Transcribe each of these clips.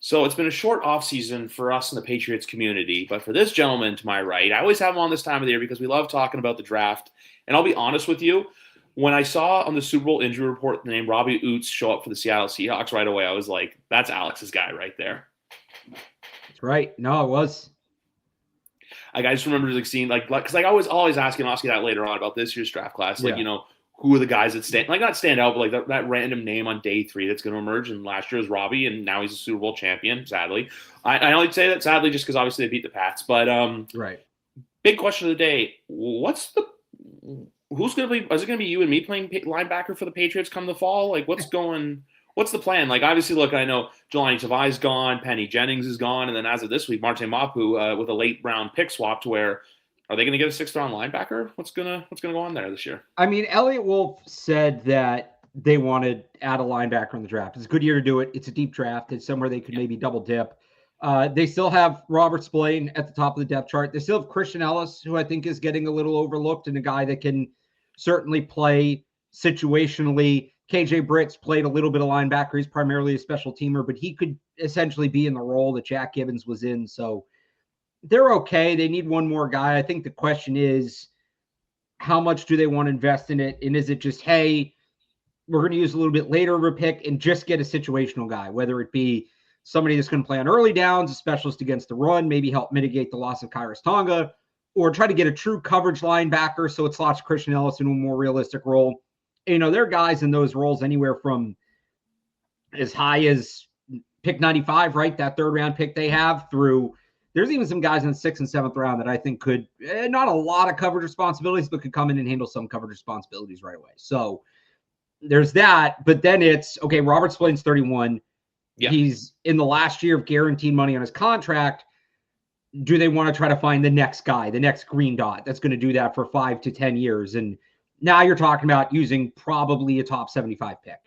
So it's been a short offseason for us in the Patriots community, but for this gentleman to my right, I always have him on this time of the year because we love talking about the draft. And I'll be honest with you, when I saw on the Super Bowl injury report the name Robbie Oots show up for the Seattle Seahawks right away, I was like, that's Alex's guy right there. That's right. No, it was. Like, I just remember like seeing because I was always asking, I'll ask you that later on about this year's draft class. Like, Yeah. who are the guys that stand, like not stand out, but like that random name on day 3 that's going to emerge. And last year was Robbie, and now he's a Super Bowl champion. Sadly, I only say that sadly just because obviously they beat the Pats. But right. Big question of the day: who's going to be? Is it going to be you and me playing linebacker for the Patriots come the fall? Like, what's the plan? Like, obviously, look, I know Jelani Tavai's gone, Penny Jennings is gone, and then as of this week, Martin Mapu with a late round pick swap to where. Are they going to get a 6th round linebacker? What's gonna go on there this year? I mean, Elliott Wolf said that they wanted to add a linebacker in the draft. It's a good year to do it. It's a deep draft. It's somewhere they could maybe double dip. They still have Robert Spillane at the top of the depth chart. They still have Christian Ellis, who I think is getting a little overlooked and a guy that can certainly play situationally. KJ Britt's played a little bit of linebacker. He's primarily a special teamer, but he could essentially be in the role that Jack Gibbons was in. So they're okay. They need one more guy. I think the question is, how much do they want to invest in it? And is it just, hey, we're going to use a little bit later of a pick and just get a situational guy, whether it be somebody that's going to play on early downs, a specialist against the run, maybe help mitigate the loss of Kairos Tonga, or try to get a true coverage linebacker so it slots Christian Ellis into a more realistic role. There are guys in those roles anywhere from as high as pick 95, right? That 3rd round pick they have through. There's even some guys in the 6th and 7th round that I think could, not a lot of coverage responsibilities, but could come in and handle some coverage responsibilities right away. So there's that. But then it's, okay, Robert Spillane's 31. Yeah. He's in the last year of guaranteed money on his contract. Do they want to try to find the next guy, the next green dot that's going to do that for 5 to 10 years? And now you're talking about using probably a top 75 pick.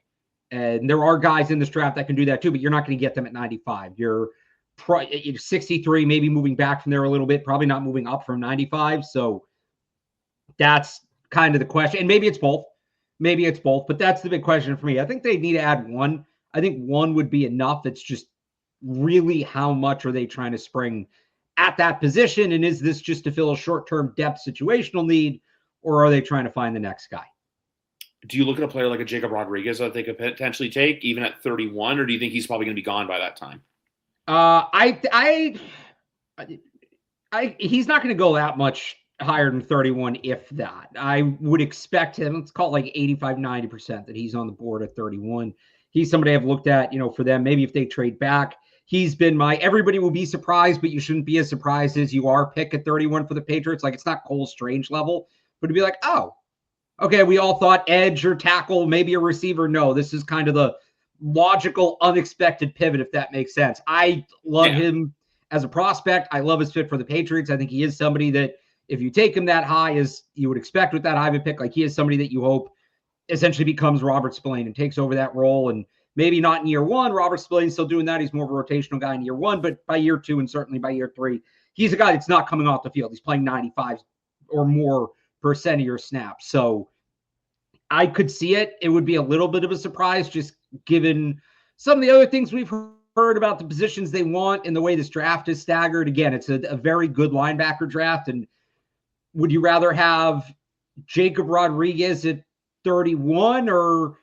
And there are guys in this draft that can do that too, but you're not going to get them at 95. You're 63, maybe moving back from there a little bit, probably not moving up from 95. So that's kind of the question. And maybe it's both. But that's the big question for me. I think they need to add one. I think one would be enough. It's just really how much are they trying to spring at that position? And is this just to fill a short-term depth situational need, or are they trying to find the next guy? Do you look at a player like a Jacob Rodriguez that they could potentially take even at 31, or do you think he's probably going to be gone by that time? He's not going to go that much higher than 31, if that. I would expect him, let's call it like 85, 90% that he's on the board at 31. He's somebody I've looked at, for them, maybe if they trade back. He's been everybody will be surprised, but you shouldn't be as surprised as you are pick at 31 for the Patriots. Like, it's not Cole Strange level, but to be like, oh, okay, we all thought edge or tackle, maybe a receiver. No, this is kind of the logical, unexpected pivot, if that makes sense. I love him as a prospect. I love his fit for the Patriots. I think he is somebody that if you take him that high, as you would expect with that high of a pick, like he is somebody that you hope essentially becomes Robert Spillane and takes over that role. And maybe not in year 1, Robert Spillane's still doing that. He's more of a rotational guy in year 1, but by year 2 and certainly by year 3, he's a guy that's not coming off the field. He's playing 95 or more % of your snaps. So I could see it. It would be a little bit of a surprise just given some of the other things we've heard about the positions they want and the way this draft is staggered. Again, it's a very good linebacker draft. And would you rather have Jacob Rodriguez at 31 or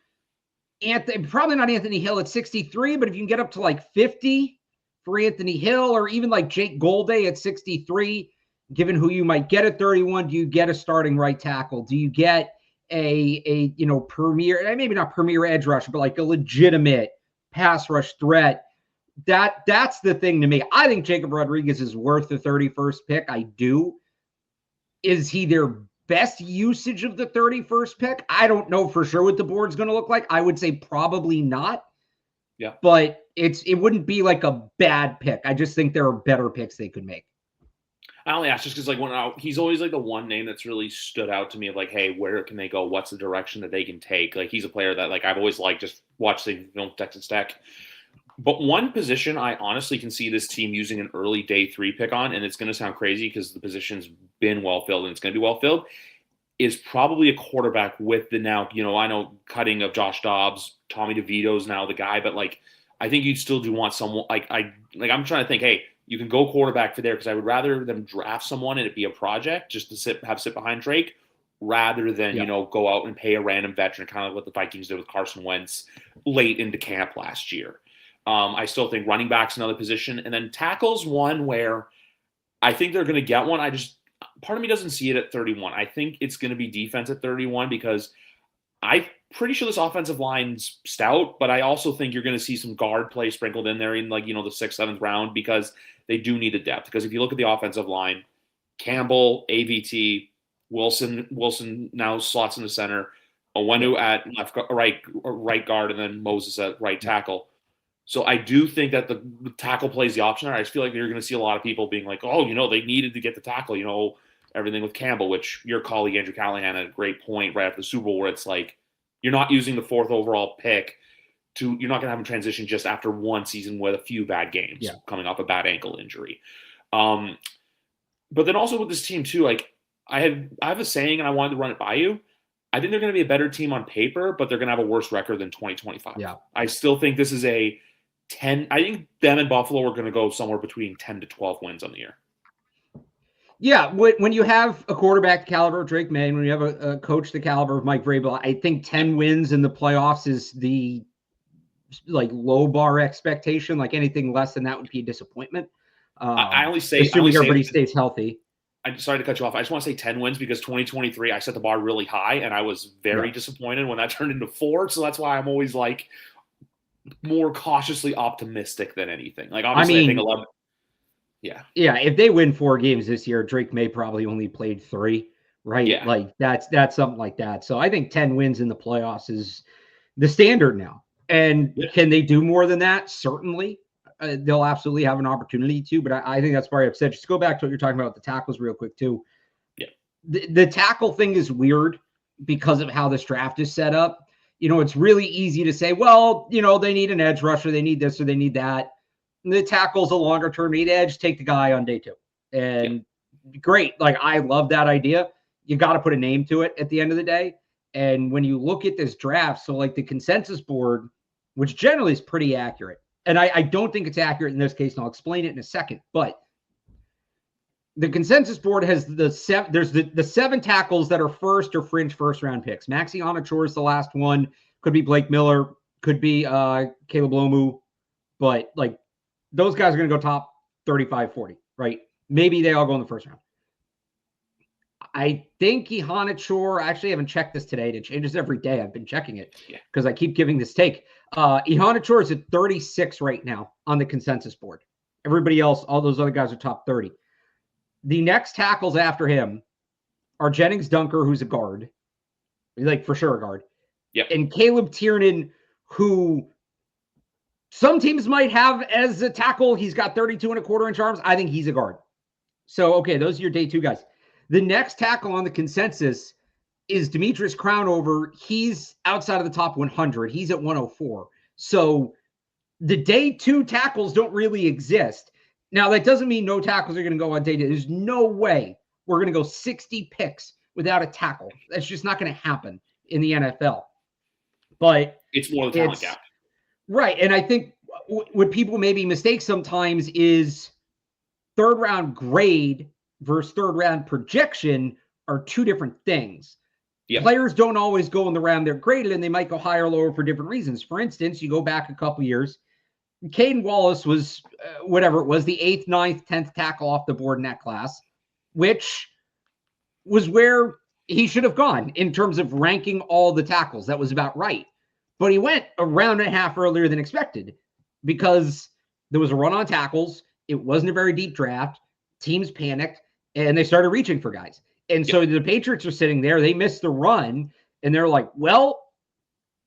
probably not Anthony Hill at 63, but if you can get up to like 50 for Anthony Hill or even like Jake Golday at 63, given who you might get at 31, do you get a starting right tackle? Do you get a premier, maybe not premier edge rusher, but like a legitimate pass rush threat? That's the thing to me. I think Jacob Rodriguez is worth the 31st pick. I do. Is he their best usage of the 31st pick? I don't know for sure what the board's going to look like. I would say probably not. Yeah. But it wouldn't be like a bad pick. I just think there are better picks they could make. I only ask just because he's always like the one name that's really stood out to me of like, hey, where can they go? What's the direction that they can take? Like, he's a player that like I've always liked, just watching Texas Tech. But one position I honestly can see this team using an early day 3 pick on, and it's going to sound crazy because the position's been well filled and it's going to be well filled, is probably a quarterback with the now, I know cutting of Josh Dobbs, Tommy DeVito's now the guy, but like I think you'd still do want someone I'm trying to think, hey, you can go quarterback for there because I would rather them draft someone and it be a project just to sit behind Drake rather than, go out and pay a random veteran, kind of what the Vikings did with Carson Wentz late into camp last year. I still think running back's another position. And then tackle's one where I think they're going to get one. Part of me doesn't see it at 31. I think it's going to be defense at 31 because I'm pretty sure this offensive line's stout, but I also think you're going to see some guard play sprinkled in there in the 6th, 7th round because they do need the depth. Because if you look at the offensive line, Campbell, AVT, Wilson now slots in the center, Owenu at right guard, and then Moses at right tackle. So I do think that the tackle plays the option there. I just feel like you're going to see a lot of people being like, oh, they needed to get the tackle, everything with Campbell, which your colleague Andrew Callahan had a great point right after the Super Bowl where it's like, you're not using the 4th overall pick you're not going to have him transition just after one season with a few bad games coming off a bad ankle injury. But then also with this team too, I have a saying and I wanted to run it by you. I think they're going to be a better team on paper, but they're going to have a worse record than 2025. Yeah. I still think this is I think them and Buffalo are going to go somewhere between 10 to 12 wins on the year. Yeah, when you have a quarterback the caliber of Drake May, and when you have a coach the caliber of Mike Vrabel, I think 10 wins in the playoffs is the low bar expectation. Anything less than that would be a disappointment. I only say assuming everybody stays healthy. I'm sorry to cut you off. I just want to say 10 wins because 2023 I set the bar really high and I was very disappointed when that turned into 4. So that's why I'm always more cautiously optimistic than anything. Obviously I think 11. Yeah. Yeah. If they win 4 games this year, Drake May probably only played 3, right? Yeah. That's something like that. So I think 10 wins in the playoffs is the standard now. And can they do more than that? Certainly. They'll absolutely have an opportunity to, but I think that's why I've said, just go back to what you're talking about with the tackles real quick too. Yeah. The tackle thing is weird because of how this draft is set up. It's really easy to say, well, they need an edge rusher. They need this or they need that. And the tackle's a longer term need edge. Take the guy on day 2. And great. I love that idea. You got to put a name to it at the end of the day. And when you look at this draft, so the consensus board, which generally is pretty accurate, and I don't think it's accurate in this case, and I'll explain it in a second, but the consensus board has the 7 tackles that are first or fringe first round picks. Maxi Onachor is the last one. Could be Blake Miller, could be Caleb Lomu, but those guys are going to go top 35, 40, right? Maybe they all go in the first round. I think Onachor, I actually haven't checked this today. It changes every day. I've been checking it because I keep giving this take. Onachor is at 36 right now on the consensus board. Everybody else, all those other guys are top 30. The next tackles after him are Jennings Dunker, who's a guard, for sure a guard. Yep. And Caleb Tiernan, who some teams might have as a tackle. He's got 32.25-inch arms. I think he's a guard. So, okay, those are your day 2 guys. The next tackle on the consensus is Demetrius Crownover. He's outside of the top 100. He's at 104. So the day 2 tackles don't really exist. Now, that doesn't mean no tackles are going to go on day 2. There's no way we're going to go 60 picks without a tackle. That's just not going to happen in the NFL. But it's more the talent gap. Right. And I think what people maybe mistake sometimes is 3rd round grade versus 3rd round projection are 2 different things. Yep. Players don't always go in the round they're graded, and they might go higher or lower for different reasons. For instance, you go back a couple years, Caden Wallace was whatever it was, the 8th, 9th, 10th tackle off the board in that class, which was where he should have gone in terms of ranking all the tackles. That was about right. But he went a round and a half earlier than expected because there was a run on tackles. It wasn't a very deep draft. Teams panicked, and they started reaching for guys. And so the Patriots are sitting there. They missed the run, and they're like, well,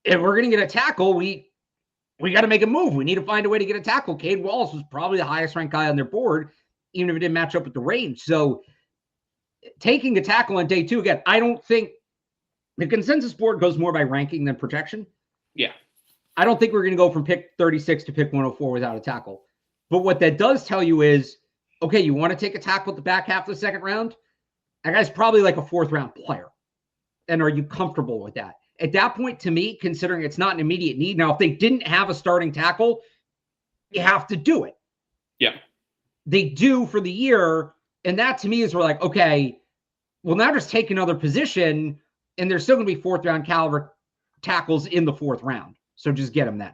if we're going to get a tackle, we got to make a move. We need to find a way to get a tackle. Cade Wallace was probably the highest-ranked guy on their board, even if it didn't match up with the range. So taking a tackle on day 2, again, I don't think the consensus board goes more by ranking than protection. Yeah. I don't think we're going to go from pick 36 to pick 104 without a tackle. But what that does tell you is, okay, you want to take a tackle at the back half of the 2nd round? That guy's probably like a 4th round player. And are you comfortable with that? At that point, to me, considering it's not an immediate need. Now, if they didn't have a starting tackle, you have to do it. Yeah. They do for the year. And that to me is we're like, okay, well, now just take another position and there's still going to be 4th round caliber tackles in the 4th round. So just get them then.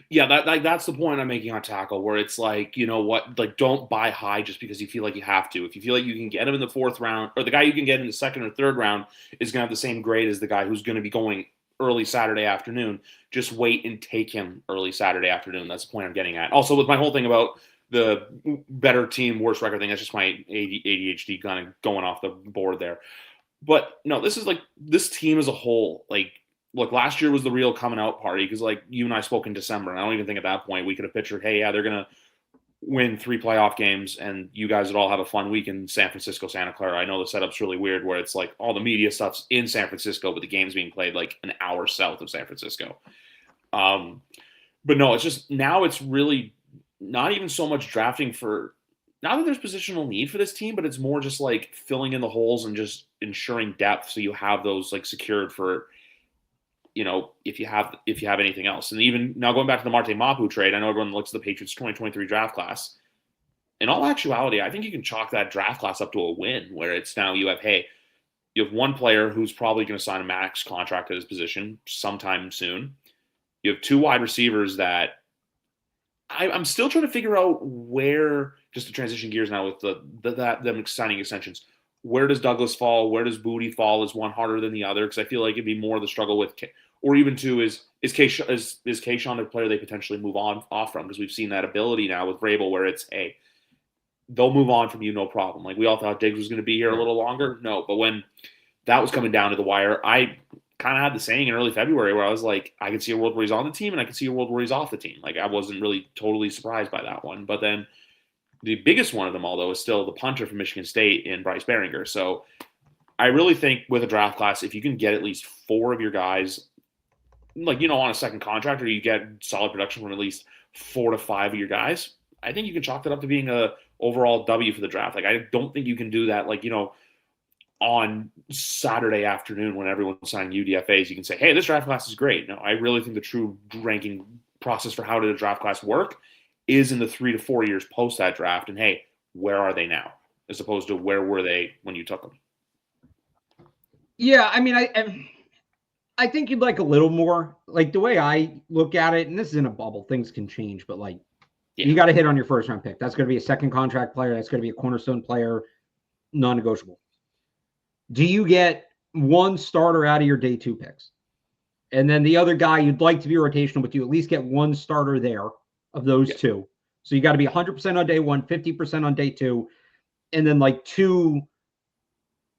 Yeah, that's the point I'm making on tackle, where it's like, you know what, like don't buy high just because you feel like you have to. If you feel like you can get him in the 4th round, or the guy you can get in the 2nd or 3rd round is going to have the same grade as the guy who's going to be going early Saturday afternoon, just wait and take him early Saturday afternoon. That's the point I'm getting at. Also, with my whole thing about the better team, worse record thing, that's just my ADHD kind of going off the board there. But no, this is like this team as a whole, like, look, last year was the real coming out party because, like, you and I spoke in December, and I don't even think at that point we could have pictured, hey, yeah, they're going to win 3 playoff games, and you guys would all have a fun week in San Francisco, Santa Clara. I know the setup's really weird where it's like all the media stuff's in San Francisco, but the game's being played like an hour south of San Francisco. But no, it's just now it's really not even so much drafting for – not that there's positional need for this team, but it's more just like filling in the holes and just ensuring depth so you have those like secured for – you know, if you have anything else. And even now going back to the Marte Mapu trade, I know everyone looks at the Patriots 2023 draft class. In all actuality, I think you can chalk that draft class up to a win where it's now you have one player who's probably going to sign a max contract at his position sometime soon. You have 2 wide receivers that I'm still trying to figure out where, just to transition gears now with them signing extensions. Where does Douglas fall? Where does Booty fall? Is one harder than the other? Because I feel like it'd be more the struggle with, or even two is Kayshawn a player they potentially move on off from? Because we've seen that ability now with Vrabel where it's, hey, they'll move on from you, no problem. Like we all thought Diggs was going to be here a little longer. No, but when that was coming down to the wire, I kind of had the saying in early February where I was like, I could see a world where he's on the team and I could see a world where he's off the team. Like I wasn't really totally surprised by that one. But then the biggest one of them all, though, is still the punter from Michigan State in Bryce Behringer. So I really think with a draft class, if you can get at least 4 of your guys, like, you know, on a second contract, or you get solid production from at least 4 to 5 of your guys, I think you can chalk that up to being a overall W for the draft. Like, I don't think you can do that, like, you know, on Saturday afternoon when everyone's signing UDFAs, you can say, hey, this draft class is great. No, I really think the true ranking process for how did a draft class work is in the 3 to 4 years post that draft. And hey, where are they now? As opposed to where were they when you took them? Yeah, I mean, I think you'd like a little more. Like the way I look at it, and this is in a bubble, things can change, but like you got to hit on your 1st round pick. That's going to be a second contract player. That's going to be a cornerstone player, non-negotiable. Do you get 1 starter out of your day 2 picks? And then the other guy you'd like to be rotational, but you at least get 1 starter there of those 2. So you got to be 100% on day 1, 50% on day 2, and then like 2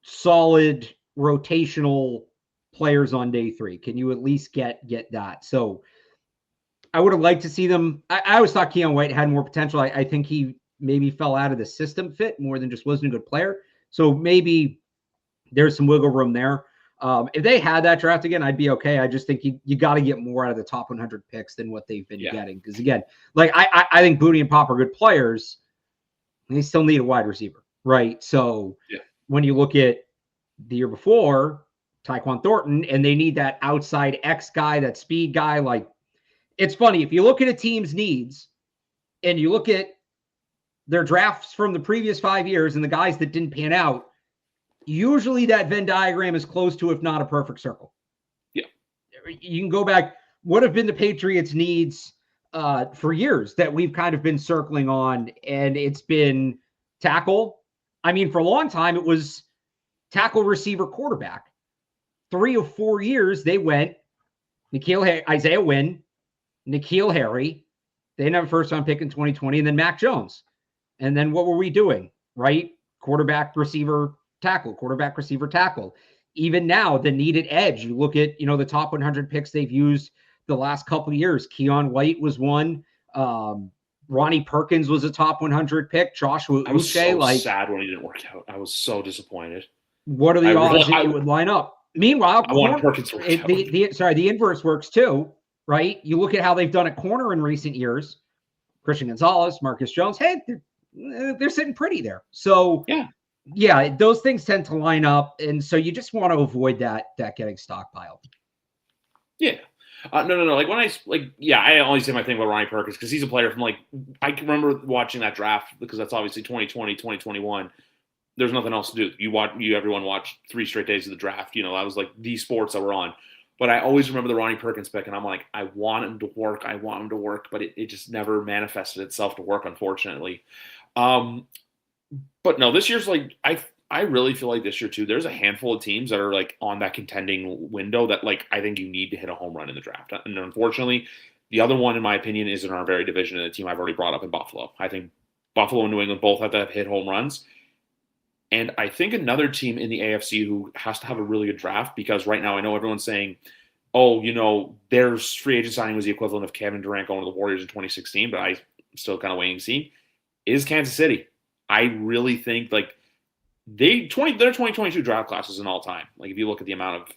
solid rotational players on day 3. Can you at least get that? So I would have liked to see them. I always thought Keon White had more potential. I think he maybe fell out of the system fit more than just wasn't a good player. So maybe there's some wiggle room there. If they had that draft again, I'd be okay. I just think you got to get more out of the top 100 picks than what they've been getting. Because again, like I think Booty and Pop are good players. They still need a wide receiver, right? So when you look at the year before, Tyquan Thornton, and they need that outside X guy, that speed guy. Like it's funny if you look at a team's needs and you look at their drafts from the previous 5 years and the guys that didn't pan out. Usually that Venn diagram is close to, if not a perfect circle. Yeah. You can go back. What have been the Patriots' needs for years that we've kind of been circling on? And it's been tackle. I mean, for a long time, it was tackle, receiver, quarterback. 3 of 4 years, they went Isaiah Wynn, N'Keal Harry. They didn't have a 1st round pick in 2020, and then Mac Jones. And then what were we doing, right? Quarterback, receiver, tackle, quarterback, receiver, tackle. Even now, the needed edge, you look at, you know, the top 100 picks they've used the last couple of years. Keon White was one. Ronnie Perkins was a top 100 pick. Joshua Uche. I was so sad when he didn't work out. I was so disappointed. What are the odds that you would line up? Meanwhile, I want Perkins to work out. The inverse works too, right? You look at how they've done at corner in recent years. Christian Gonzalez, Marcus Jones, hey, they're sitting pretty there. So yeah, those things tend to line up, and so you just want to avoid that getting stockpiled. Yeah, No. Like when I only say my thing about Ronnie Perkins because he's a player from like I can remember watching that draft because that's obviously 2020, 2021. There's nothing else to do. Everyone watched 3 straight days of the draft. That was like the sports that were on. But I always remember the Ronnie Perkins pick, and I'm like, I want him to work. I want him to work, but it just never manifested itself to work, unfortunately. But no, this year's like I really feel like this year too. There's a handful of teams that are like on that contending window that like I think you need to hit a home run in the draft. And unfortunately, the other one, in my opinion, is in our very division and the team I've already brought up in Buffalo. I think Buffalo and New England both have to hit home runs. And I think another team in the AFC who has to have a really good draft because right now I know everyone's saying, oh, their free agent signing was the equivalent of Kevin Durant going to the Warriors in 2016, but I'm still kind of waiting to see, is Kansas City. I really think like their 2022 draft class is an all-time. Like if you look at the amount of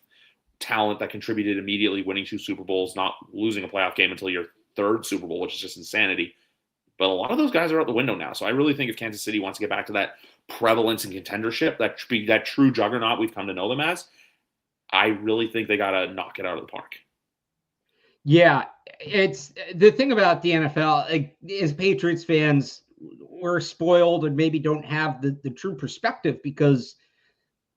talent that contributed immediately, winning 2 Super Bowls, not losing a playoff game until your 3rd Super Bowl, which is just insanity. But a lot of those guys are out the window now. So I really think if Kansas City wants to get back to that prevalence and contendership, that true juggernaut we've come to know them as, I really think they got to knock it out of the park. Yeah, it's the thing about the NFL, like, as Patriots fans, we're spoiled and maybe don't have the true perspective because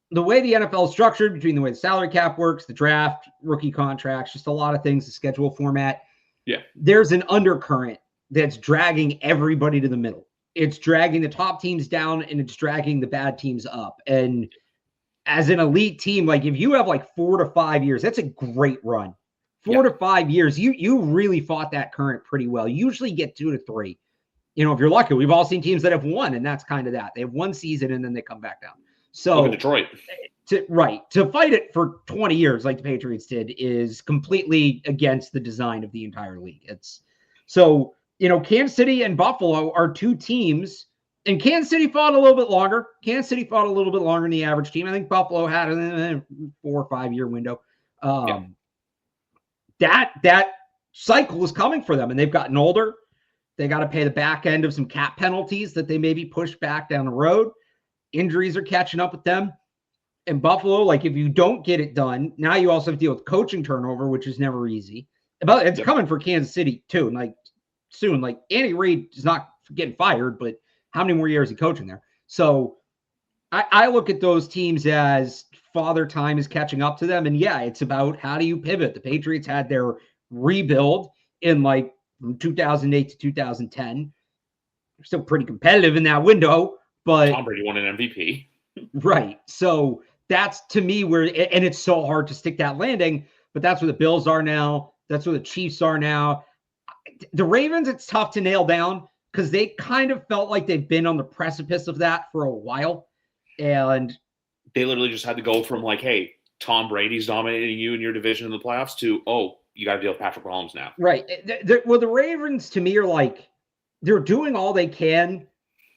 the way the NFL is structured, between the way the salary cap works, the draft, rookie contracts, just a lot of things, the schedule format. Yeah. There's an undercurrent that's dragging everybody to the middle. It's dragging the top teams down and it's dragging the bad teams up. And as an elite team, like if you have like 4 to 5 years, that's a great run. 4 to 5 years, you really fought that current pretty well. You usually get 2 to 3. If you're lucky, we've all seen teams that have won, and that's kind of that. They have one season and then they come back down. So look at Detroit. To fight it for 20 years like the Patriots did is completely against the design of the entire league. Kansas City and Buffalo are 2 teams, and Kansas City fought a little bit longer. Kansas City fought a little bit longer than the average team. I think Buffalo had a 4 or 5 year window. That cycle is coming for them, and they've gotten older. They got to pay the back end of some cap penalties that they maybe push back down the road. Injuries are catching up with them. And Buffalo, like if you don't get it done, now you also have to deal with coaching turnover, which is never easy. But it's coming for Kansas City too. And like soon, like Andy Reid is not getting fired, but how many more years is he coaching there? So I look at those teams as father time is catching up to them. And yeah, it's about how do you pivot? The Patriots had their rebuild in like from 2008 to 2010. They're still pretty competitive in that window, but Tom Brady won an MVP. Right. So that's to me where, and it's so hard to stick that landing, but that's where the Bills are now. That's where the Chiefs are now. The Ravens, it's tough to nail down because they kind of felt like they've been on the precipice of that for a while. And they literally just had to go from like, hey, Tom Brady's dominating you in your division in the playoffs to, oh, you got to deal with Patrick Mahomes now. Right. Well, the Ravens to me are like, they're doing all they can.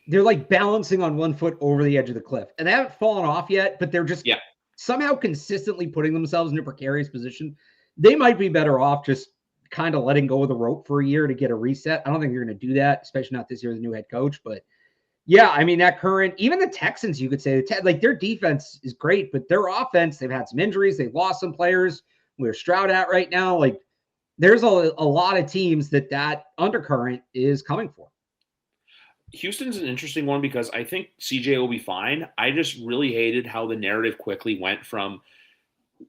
They're like balancing on one foot over the edge of the cliff, and they haven't fallen off yet, but they're just somehow consistently putting themselves in a precarious position. They might be better off just kind of letting go of the rope for a year to get a reset. I don't think they're going to do that, especially not this year with the new head coach. But yeah, I mean, that current, even the Texans, you could say, like their defense is great, but their offense, they've had some injuries. They've lost some players. Where Stroud at right now, like there's a lot of teams that undercurrent is coming for. Houston's an interesting one because I think CJ will be fine. I just really hated how the narrative quickly went from,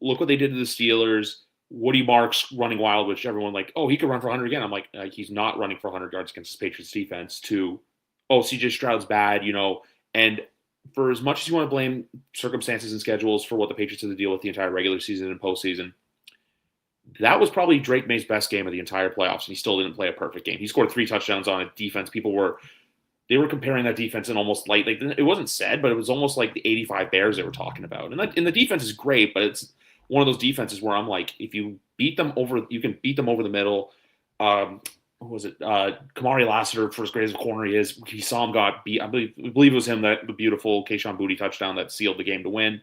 look what they did to the Steelers, Woody Marks running wild, which everyone like, oh, he could run for 100 again. I'm like, he's not running for 100 yards against the Patriots defense, to, oh, CJ Stroud's bad, and for as much as you want to blame circumstances and schedules for what the Patriots had to deal with the entire regular season and postseason, that was probably Drake May's best game of the entire playoffs, and he still didn't play a perfect game. He scored 3 touchdowns on a defense. They were comparing that defense in almost like it wasn't said, but it was almost like the 85 Bears they were talking about. And the defense is great, but it's one of those defenses where I'm like, if you beat them over, you can beat them over the middle. What was it? Kamari Lassiter, for as great as a corner he is, he saw him got beat. I believe it was him, the beautiful Kayshon Boutte touchdown that sealed the game to win.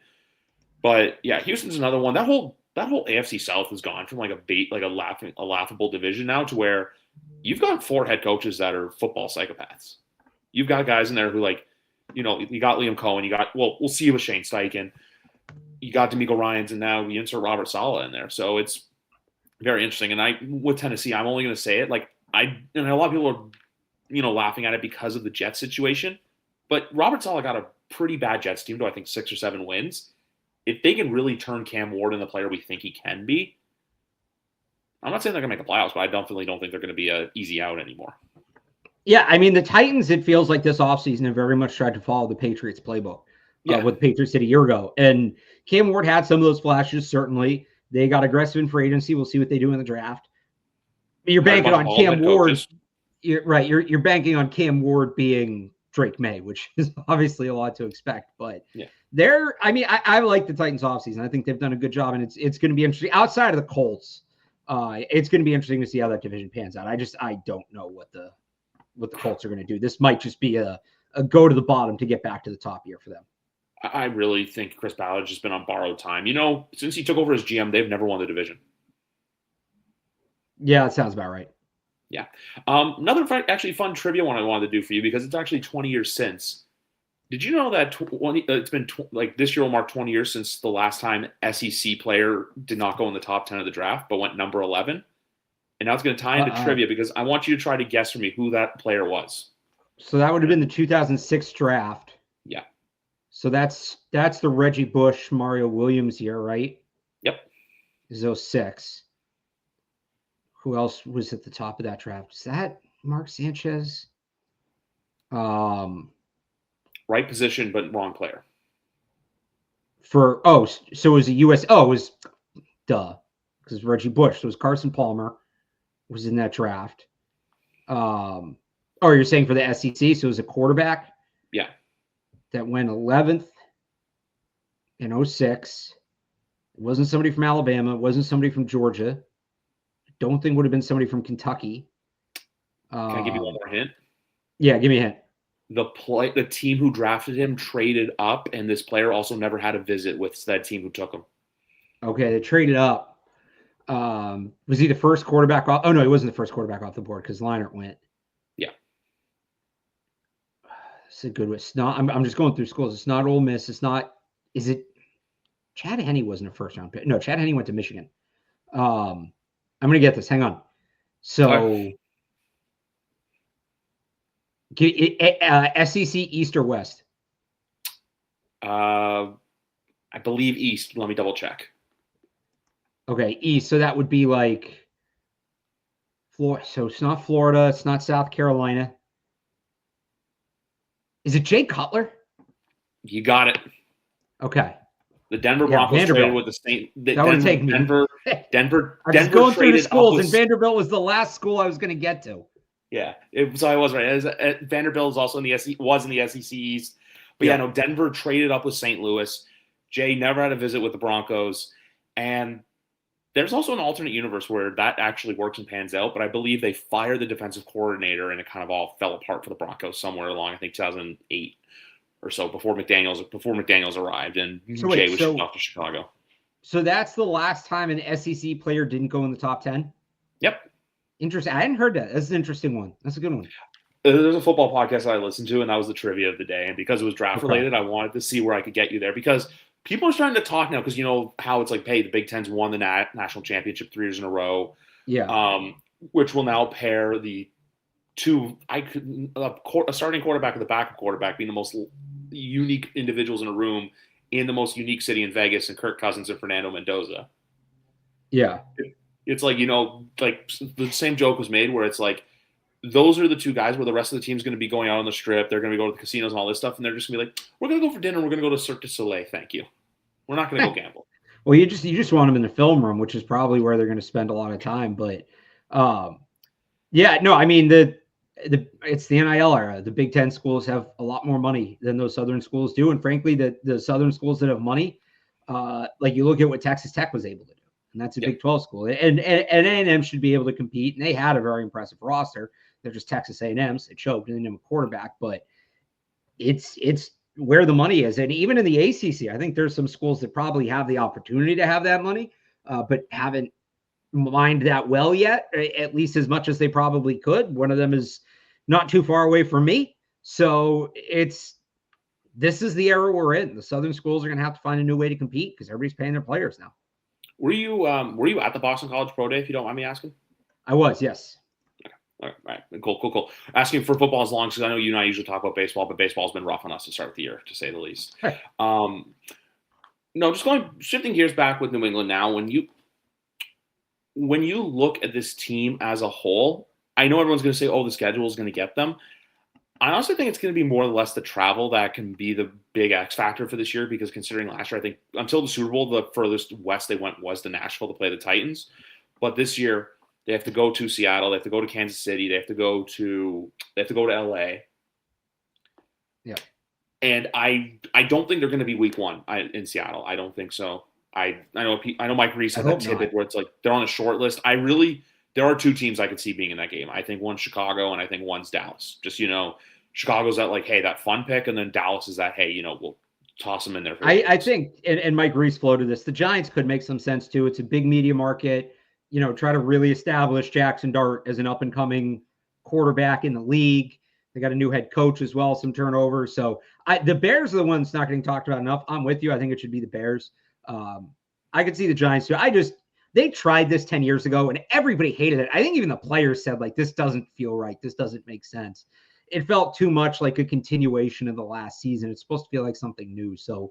But yeah, Houston's another one. That whole AFC South has gone from like a laughable division now to where you've got 4 head coaches that are football psychopaths. You've got guys in there who you got Liam Cohen, we'll see with Shane Steichen. You got DeMeco Ryans, and now you insert Robert Saleh in there. So Very interesting. And with Tennessee, I'm only going to say it and a lot of people are, laughing at it because of the Jets situation. But Robert Saleh got a pretty bad Jets team to, I think, 6 or 7 wins. If they can really turn Cam Ward into the player we think he can be, I'm not saying they're going to make the playoffs, but I definitely don't think they're going to be an easy out anymore. Yeah, I mean, the Titans, it feels like this offseason have very much tried to follow the Patriots playbook. What the Patriots did a year ago. And Cam Ward had some of those flashes, certainly. They got aggressive in free agency. We'll see what they do in the draft. But you're banking on Cam Ward. You're banking on Cam Ward being Drake May, which is obviously a lot to expect. But I like the Titans offseason. I think they've done a good job, and it's going to be interesting. Outside of the Colts, it's going to be interesting to see how that division pans out. I don't know what the Colts are going to do. This might just be a go to the bottom to get back to the top year for them. I really think Chris Ballard's just been on borrowed time. Since he took over as GM, they've never won the division. Yeah, that sounds about right. Yeah. Another actually fun trivia one I wanted to do for you, because it's actually 20 years since. Did you know that it's been this year will mark 20 years since the last time SEC player did not go in the top 10 of the draft, but went number 11? And now it's going to tie into trivia, because I want you to try to guess for me who that player was. So that would have been the 2006 draft. Yeah. So that's the Reggie Bush, Mario Williams year, right? Yep. Is 06. Who else was at the top of that draft? Is that Mark Sanchez? Right position, but wrong player. So it was a US. Oh, it was because Reggie Bush. So it was Carson Palmer was in that draft. You're saying for the SEC? So it was a quarterback. Yeah. That went 11th in 06. It wasn't somebody from Alabama. It wasn't somebody from Georgia. I don't think it would have been somebody from Kentucky. Can I give you one more hint? Yeah, give me a hint. The team who drafted him traded up, and this player also never had a visit with that team who took him. Okay, they traded up. Was he the first quarterback off? Oh, no, he wasn't the first quarterback off the board because Leinart went. Yeah. It's a good one. It's not. I'm just going through schools. It's not Ole Miss. It's not. Is it? Chad Henne wasn't a first round pick. No, Chad Henne went to Michigan. I'm gonna get this. Hang on. So, SEC East or West? I believe East. Let me double check. Okay, East. So that would be like Florida. So it's not Florida. It's not South Carolina. Is it Jay Cutler? You got it. Okay. The Denver Broncos traded with the same. That would take me. Denver. I was going through the schools, and Vanderbilt was the last school I was going to get to. Yeah, so I was right. Vanderbilt is also in the SEC. Was in the SEC East, but Denver traded up with St. Louis. Jay never had a visit with the Broncos, and there's also an alternate universe where that actually works and pans out, but I believe they fired the defensive coordinator and it kind of all fell apart for the Broncos somewhere along, I think 2008 or so, before McDaniels arrived, and Jay was shipped off to Chicago. So that's the last time an SEC player didn't go in the top 10? Yep. Interesting. I hadn't heard that. That's an interesting one. That's a good one. There's a football podcast that I listened to, and that was the trivia of the day. And because it was draft related, I wanted to see where I could get you there, because people are starting to talk now, because you know how it's like, hey, the Big Ten's won the national championship 3 years in a row. Yeah. Which will now pair the two, a starting quarterback and the backup quarterback being the most unique individuals in a room in the most unique city in Vegas, and Kirk Cousins and Fernando Mendoza. Yeah. It's like, like the same joke was made where it's like, those are the two guys where the rest of the team's going to be going out on the strip. They're going to go to the casinos and all this stuff. And they're just going to be like, we're going to go for dinner. We're going to go to Cirque du Soleil. Thank you. We're not going to go gamble. Well, you just want them in the film room, which is probably where they're going to spend a lot of time. But I mean, it's the NIL era. The Big Ten schools have a lot more money than those Southern schools do. And frankly, the Southern schools that have money, like you look at what Texas Tech was able to do. And that's a Big 12 school. And A&M should be able to compete. And they had a very impressive roster. They're just Texas A&M's. They choked and didn't have a quarterback. But it's where the money is. And even in the ACC, I think there's some schools that probably have the opportunity to have that money, but haven't mined that well yet, at least as much as they probably could. One of them is not too far away from me. So this is the era we're in. The Southern schools are going to have to find a new way to compete because everybody's paying their players now. Were you at the Boston College Pro Day, if you don't mind me asking? I was, yes. All right. Cool. Asking for football as long as I know you and I usually talk about baseball, but baseball's been rough on us to start the year, to say the least. No, just shifting gears back with New England now. When you look at this team as a whole, I know everyone's going to say, "Oh, the schedule is going to get them." I honestly think it's going to be more or less the travel that can be the big X factor for this year, because considering last year, I think until the Super Bowl, the furthest west they went was to Nashville to play the Titans. But this year, they have to go to Seattle, they have to go to Kansas City, they have to go to LA. Yeah. And I don't think they're going to be week one in Seattle. I don't think so. I know Mike Reese had that tidbit where it's like they're on a short list. There are two teams I could see being in that game. I think one's Chicago and I think one's Dallas. Just, Chicago's that like, hey, that fun pick, and then Dallas is that, hey, we'll toss them in there. I think, and Mike Reese floated this, the Giants could make some sense too. It's a big media market. Try to really establish Jackson Dart as an up-and-coming quarterback in the league. They got a new head coach as well, some turnover. So the Bears are the ones not getting talked about enough. I'm with you. I think it should be the Bears. I could see the Giants too. They tried this 10 years ago and everybody hated it. I think even the players said, like, this doesn't feel right. This doesn't make sense. It felt too much like a continuation of the last season. It's supposed to feel like something new. So,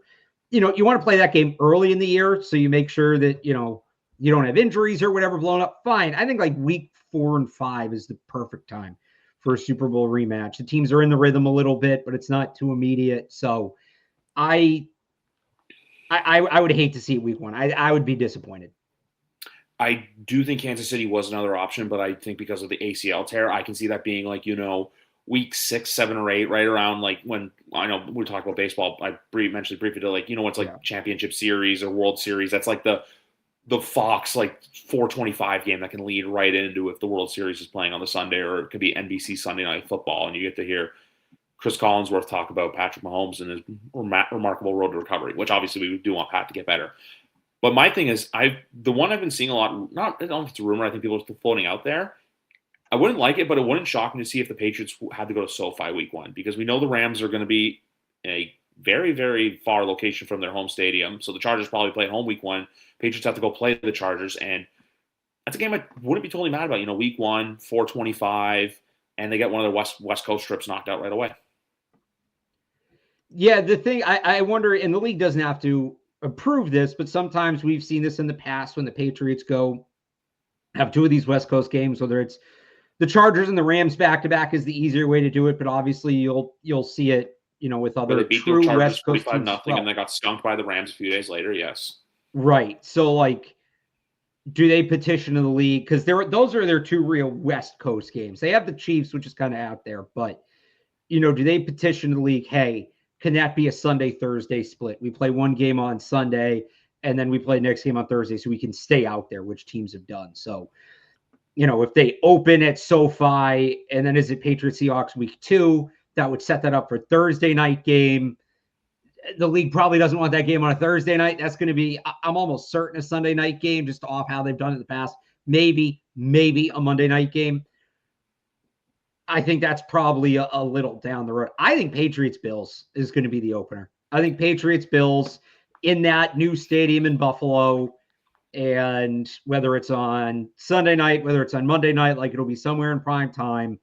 you want to play that game early in the year so you make sure that, you don't have injuries or whatever blown up. Fine. I think like week 4 and 5 is the perfect time for a Super Bowl rematch. The teams are in the rhythm a little bit, but it's not too immediate. So I would hate to see it week 1. I would be disappointed. I do think Kansas City was another option, but I think because of the ACL tear, I can see that being like, week 6, 7, or 8, right around like when, I know we talk about baseball. I mentioned briefly to like, it's like championship series or World Series. That's like the Fox like 4:25 game that can lead right into if the World Series is playing on the Sunday, or it could be NBC Sunday Night Football, and you get to hear Chris Collinsworth talk about Patrick Mahomes and his remarkable road to recovery, which obviously we do want Pat to get better. But my thing is, the one I've been seeing a lot, I don't know if it's a rumor, I think people are still floating out there. I wouldn't like it, but it wouldn't shock me to see if the Patriots had to go to SoFi week 1, because we know the Rams are going to be in a very, very far location from their home stadium. So the Chargers probably play at home week 1. Patriots have to go play the Chargers, and that's a game I wouldn't be totally mad about. Week 1, 4:25, and they get one of their West Coast trips knocked out right away. Yeah, the thing I wonder, and the league doesn't have to approve this, but sometimes we've seen this in the past when the Patriots have 2 of these West Coast games, whether it's the Chargers and the Rams back-to-back is the easier way to do it, but obviously you'll see it, with other true West Coast teams. 45-0, and they got skunked by the Rams a few days later. Yes. Right. So, like, do they petition to the league? Because those are their 2 real West Coast games. They have the Chiefs, which is kind of out there, but, do they petition the league? Hey, can that be a Sunday-Thursday split? We play one game on Sunday, and then we play the next game on Thursday, so we can stay out there, which teams have done. So, if they open at SoFi, and then is it Patriots Seahawks week 2, that would set that up for Thursday night game. The league probably doesn't want that game on a Thursday night. That's going to be, I'm almost certain, a Sunday night game, just off how they've done it in the past. Maybe a Monday night game. I think that's probably a little down the road. I think Patriots-Bills is going to be the opener. I think Patriots-Bills in that new stadium in Buffalo, and whether it's on Sunday night, whether it's on Monday night, like it'll be somewhere in prime time,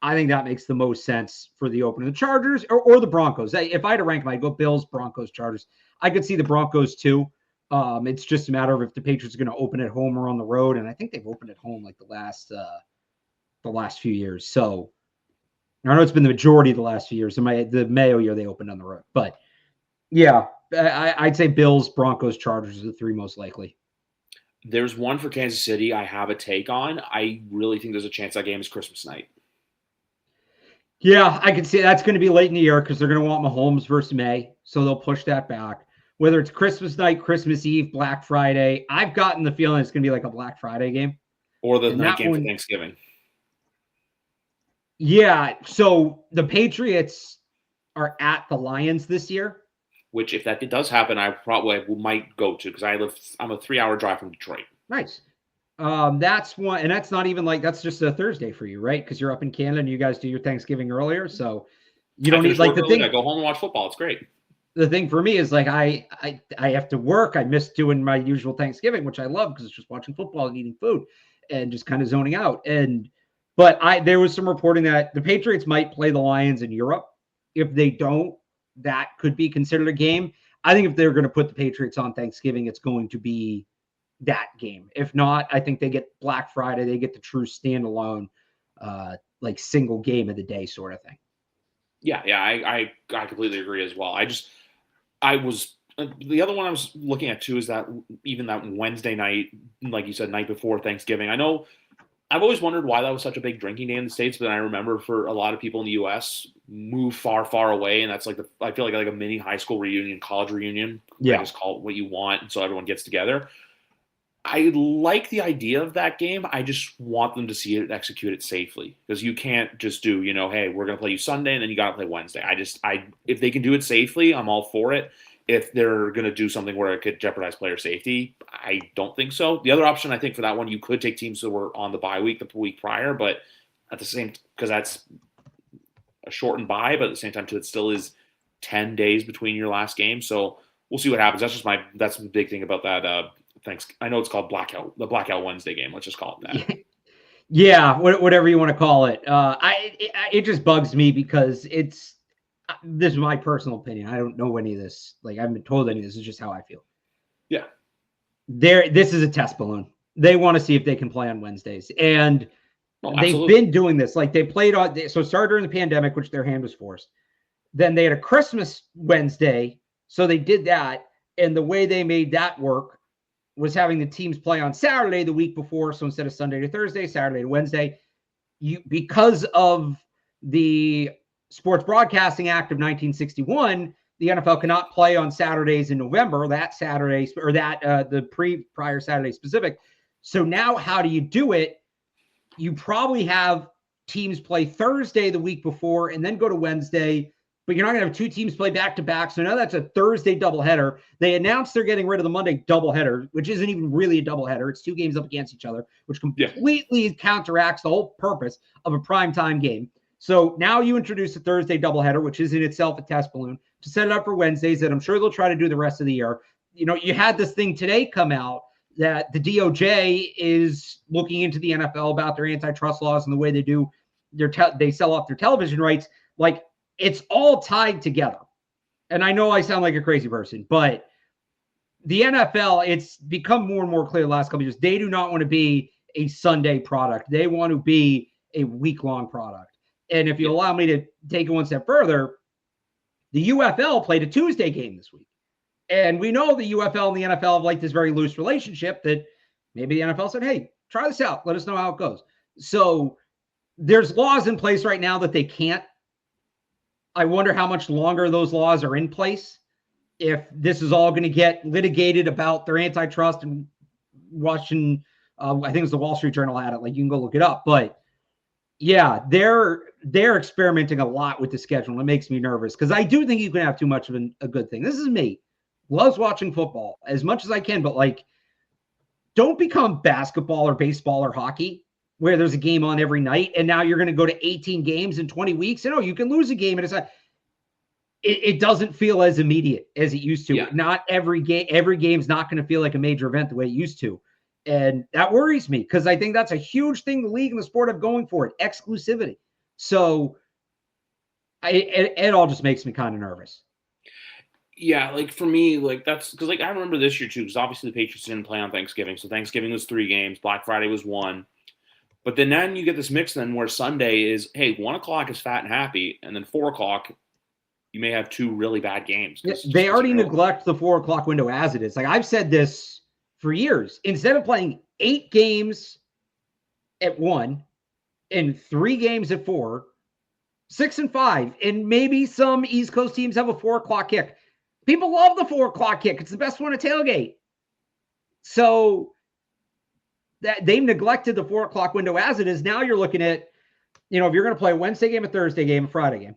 I think that makes the most sense for the opener. The Chargers or the Broncos. If I had to rank them, I'd go Bills, Broncos, Chargers. I could see the Broncos too. It's just a matter of if the Patriots are going to open at home or on the road, and I think they've opened at home like the last few years. So I know it's been the majority of the last few years. The Mayo year they opened on the road, but yeah, I'd say Bills, Broncos, Chargers are the 3 most likely. There's one for Kansas City I have a take on. I really think there's a chance that game is Christmas night. Yeah, I can see that's going to be late in the year because they're going to want Mahomes versus May, so they'll push that back. Whether it's Christmas night, Christmas Eve, Black Friday, I've gotten the feeling it's going to be like a Black Friday game. Or the night game for Thanksgiving. Yeah, so the Patriots are at the Lions this year. Which, if that does happen, I probably might go to, because I'm a 3-hour drive from Detroit. Nice. That's one, and that's not even like, that's just a Thursday for you, right? Because you're up in Canada and you guys do your Thanksgiving earlier, so you don't need like the thing. I go home and watch football. It's great. the thing for me is like I have to work. I miss doing my usual Thanksgiving, which I love because it's just watching football and eating food and just kind of zoning out. But there was some reporting that the Patriots might play the Lions in Europe. If they don't, that could be considered a game. I think if they're going to put the Patriots on Thanksgiving, it's going to be that game. If not, I think they get Black Friday. They get the true standalone, like single game of the day sort of thing. Yeah, I completely agree as well. I was the other one I was looking at too is that even that Wednesday night, like you said, night before Thanksgiving. I know I've always wondered why that was such a big drinking day in the States, but I remember for a lot of people in the U.S. move far, far away, and that's I feel like a mini high school reunion, college reunion. Yeah, just call it what you want, and so everyone gets together. I like the idea of that game. I just want them to see it execute it safely because you can't just do, hey, we're going to play you Sunday and then you got to play Wednesday. If they can do it safely, I'm all for it. If they're going to do something where it could jeopardize player safety, I don't think so. The other option, I think for that one, you could take teams that were on the bye week the week prior, but at the same, because that's a shortened bye, but at the same time too, it still is 10 days between your last game. So we'll see what happens. That's the big thing about that. Thanks. I know it's called the Blackout Wednesday game. Let's just call it that. Yeah, whatever you want to call it. It just bugs me because this is my personal opinion. I don't know any of this. Like I haven't been told any of this. It's just how I feel. Yeah. This is a test balloon. They want to see if they can play on Wednesdays, and they've been doing this. Like they played so it started during the pandemic, which their hand was forced. Then they had a Christmas Wednesday, so they did that, and the way they made that work was having the teams play on Saturday the week before. So instead of Sunday to Thursday, Saturday to Wednesday, because of the Sports Broadcasting Act of 1961, the NFL cannot play on Saturdays in November, that Saturday, or the prior Saturday specific. So now how do you do it? You probably have teams play Thursday the week before and then go to Wednesday, but you're not going to have two teams play back-to-back. So now that's a Thursday doubleheader. They announced they're getting rid of the Monday doubleheader, which isn't even really a doubleheader. It's two games up against each other, which completely counteracts the whole purpose of a primetime game. So now you introduce a Thursday doubleheader, which is in itself a test balloon, to set it up for Wednesdays that I'm sure they'll try to do the rest of the year. You had this thing today come out that the DOJ is looking into the NFL about their antitrust laws and the way they do they sell off their television rights. Like, it's all tied together. And I know I sound like a crazy person, but the NFL, it's become more and more clear the last couple of years. They do not want to be a Sunday product. They want to be a week-long product. And if you allow me to take it one step further, the UFL played a Tuesday game this week. And we know the UFL and the NFL have like this very loose relationship that maybe the NFL said, hey, try this out. Let us know how it goes. So there's laws in place right now that they can't. I wonder how much longer those laws are in place. If this is all going to get litigated about their antitrust and Washington, I think it was the Wall Street Journal had it. Like, you can go look it up. But yeah, they're experimenting a lot with the schedule. It makes me nervous because I do think you can have too much of a good thing. This is me. Loves watching football as much as I can, but like, don't become basketball or baseball or hockey where there's a game on every night, and now you're going to go to 18 games in 20 weeks. And you can lose a game, and it's like it doesn't feel as immediate as it used to. Yeah. Not every game's not going to feel like a major event the way it used to. And that worries me because I think that's a huge thing the league and the sport have going for it, exclusivity. So it all just makes me kind of nervous. Yeah, like for me, like that's because like I remember this year too, because obviously the Patriots didn't play on Thanksgiving. So Thanksgiving was 3 games, Black Friday was 1. But then you get this mix then where Sunday is, hey, 1 o'clock is fat and happy, and then 4 o'clock, you may have 2 really bad games. They already neglect the 4 o'clock window as it is. Like I've said this for years. Instead of playing 8 games at 1 and 3 games at 4, 6 and 5, and maybe some East Coast teams have a 4 o'clock kick. People love the 4 o'clock kick. It's the best one to tailgate. So that they've neglected the 4 o'clock window as it is. Now you're looking at, if you're going to play a Wednesday game, a Thursday game, a Friday game,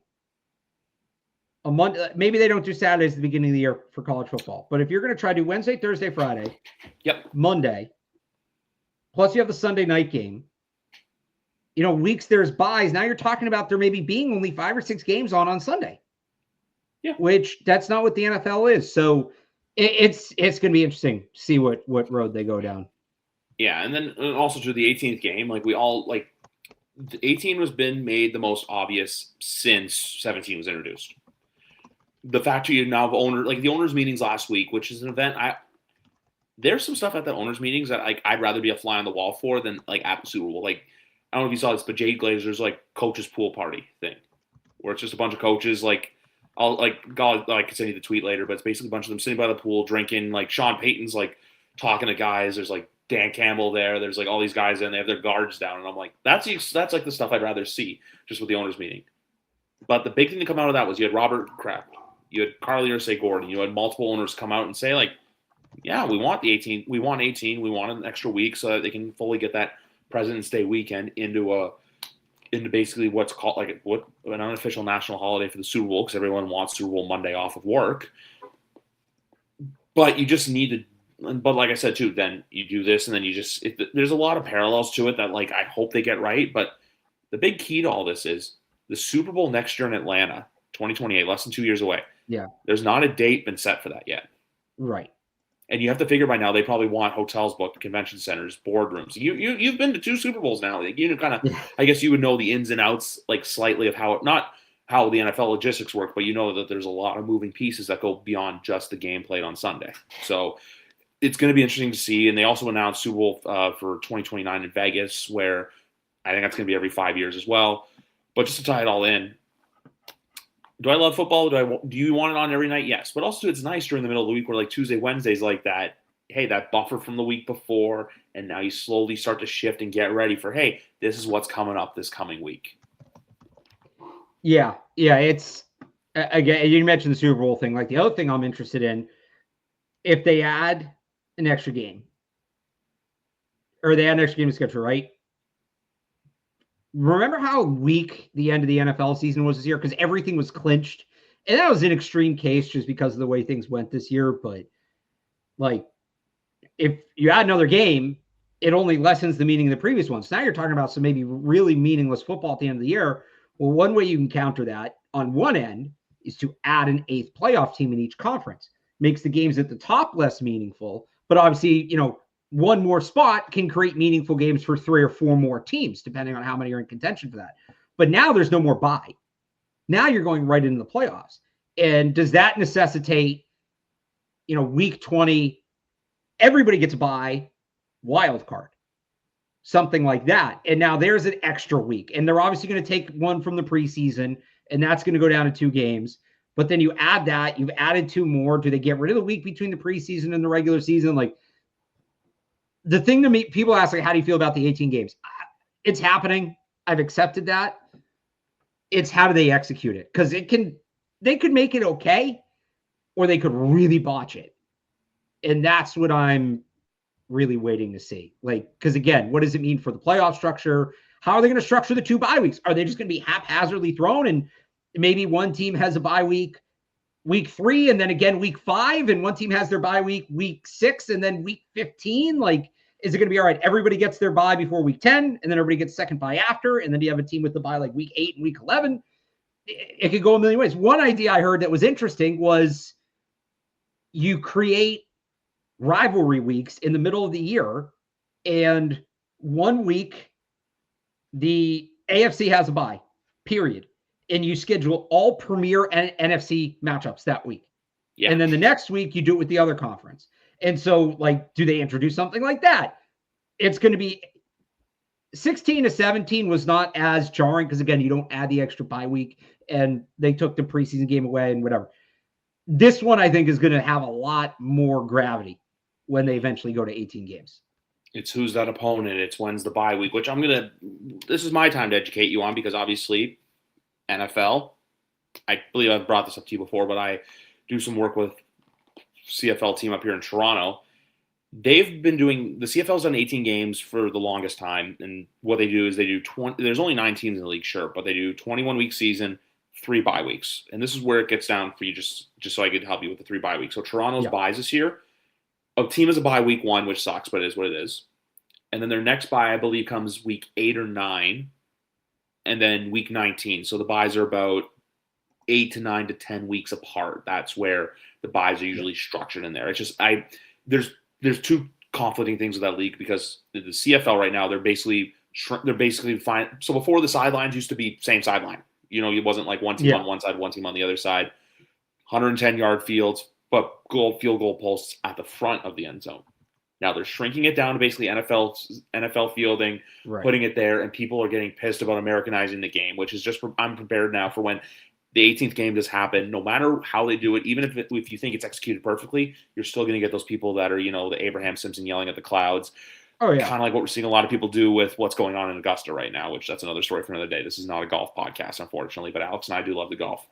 a Monday, maybe they don't do Saturdays at the beginning of the year for college football. But if you're going to try to do Wednesday, Thursday, Friday, Monday, plus you have the Sunday night game, weeks there's buys. Now you're talking about there maybe being only 5 or 6 games on Sunday. Yeah. which that's not what the NFL is. So it's going to be interesting to see what road they go down. Yeah, and then also to the 18th game, like we all like 18 was been made the most obvious since 17 was introduced. The fact that you now have the owners meetings last week, which is an event there's some stuff at the owners meetings that like I'd rather be a fly on the wall for than like at the Super Bowl. Like I don't know if you saw this, but Jade Glazer's like coaches pool party thing, where it's just a bunch of coaches like I'll I can send you the tweet later, but it's basically a bunch of them sitting by the pool drinking. Like Sean Payton's like talking to guys. There's like Dan Campbell there. There's like all these guys and they have their guards down, and I'm like, that's like the stuff I'd rather see just with the owners meeting. But the big thing to come out of that was you had Robert Kraft, you had Carly Ursay-Gordon, you had multiple owners come out and say like, yeah, we want the 18, we want 18, we want an extra week so that they can fully get that President's Day weekend into basically what's called like what an unofficial national holiday for the Super Bowl, because everyone wants Super Bowl Monday off of work. But you just need to, but like I said too, then you do this and then you just there's a lot of parallels to it that like I hope they get right. But the big key to all this is the Super Bowl next year in Atlanta, 2028, less than 2 years away. Yeah, there's not a date been set for that yet. Right. And you have to figure by now they probably want hotels booked, convention centers, boardrooms. You've been to 2 Super Bowls now. Like, you know, kind of. Yeah. I guess you would know the ins and outs, like slightly of not how the NFL logistics work, but you know that there's a lot of moving pieces that go beyond just the game played on Sunday. So it's going to be interesting to see. And they also announced Super Bowl for 2029 in Vegas, where I think that's going to be every 5 years as well. But just to tie it all in. Do I love football? Do you want it on every night? Yes. But also it's nice during the middle of the week where like Tuesday, Wednesdays like that, hey, that buffer from the week before, and now you slowly start to shift and get ready for, hey, this is what's coming up this coming week. Yeah. It's, again, you mentioned the Super Bowl thing. Like the other thing I'm interested in, if they add an extra game, or they add an extra game to schedule, right? Remember how weak the end of the NFL season was this year? Because everything was clinched. And that was an extreme case just because of the way things went this year. But, like, if you add another game, it only lessens the meaning of the previous ones. So now you're talking about some maybe really meaningless football at the end of the year. Well, one way you can counter that on one end is to add an 8th playoff team in each conference. Makes the games at the top less meaningful. But obviously, you know, one more spot can create meaningful games for 3 or 4 more teams, depending on how many are in contention for that. But now there's no more bye. Now you're going right into the playoffs. And does that necessitate, you know, week 20, everybody gets a bye, wild card, something like that. And now there's an extra week. And they're obviously going to take one from the preseason, and that's going to go down to 2 games. But then you add that, you've added 2 more. Do they get rid of the week between the preseason and the regular season? Like, the thing to me, people ask, like, how do you feel about the 18 games? It's happening. I've accepted that. It's how do they execute it? Because they could make it okay, or they could really botch it. And that's what I'm really waiting to see. Like, because again, what does it mean for the playoff structure? How are they going to structure the 2 bye weeks? Are they just going to be haphazardly thrown, and maybe one team has a bye week 3, and then again week 5, and one team has their bye week 6, and then week 15? Like, is it going to be all right? Everybody gets their bye before week 10, and then everybody gets second bye after, and then you have a team with the bye like week 8 and week 11. It could go a million ways. One idea I heard that was interesting was you create rivalry weeks in the middle of the year, and one week the AFC has a bye, period. And you schedule all premier and NFC matchups that week. Yeah. And then the next week you do it with the other conference. And so, like, do they introduce something like that? It's going to be 16 to 17 was not as jarring because, again, you don't add the extra bye week, and they took the preseason game away and whatever. This one, I think, is going to have a lot more gravity when they eventually go to 18 games. It's who's that opponent. It's when's the bye week, which this is my time to educate you on, because obviously NFL, I believe I've brought this up to you before, but I do some work with CFL team up here in Toronto. They've been doing, the CFL's done 18 games for the longest time. And what they do is they do 20, there's only 9 teams in the league, sure, but they do 21-week season, 3 bye weeks. And this is where it gets down for you, just so I could help you with the 3 bye weeks. So Toronto's buys this year. A team has a bye week 1, which sucks, but it is what it is. And then their next bye, I believe, comes week 8 or 9. And then week 19. So the buys are about 8 to 9 to 10 weeks apart. That's where the buys are usually structured in there. It's just there's two conflicting things with that league because the CFL right now they're basically fine. So before the sidelines used to be same sideline. It wasn't like one team on one side, one team on the other side. 110-yard fields, but field goal posts at the front of the end zone. Now they're shrinking it down to basically NFL fielding, putting it there, and people are getting pissed about Americanizing the game, which is just I'm prepared now for when the 18th game does happen. No matter how they do it, even if you think it's executed perfectly, you're still going to get those people that are the Abraham Simpson yelling at the clouds. Oh yeah, kind of like what we're seeing a lot of people do with what's going on in Augusta right now, which that's another story for another day. This is not a golf podcast, unfortunately, but Alex and I do love the golf.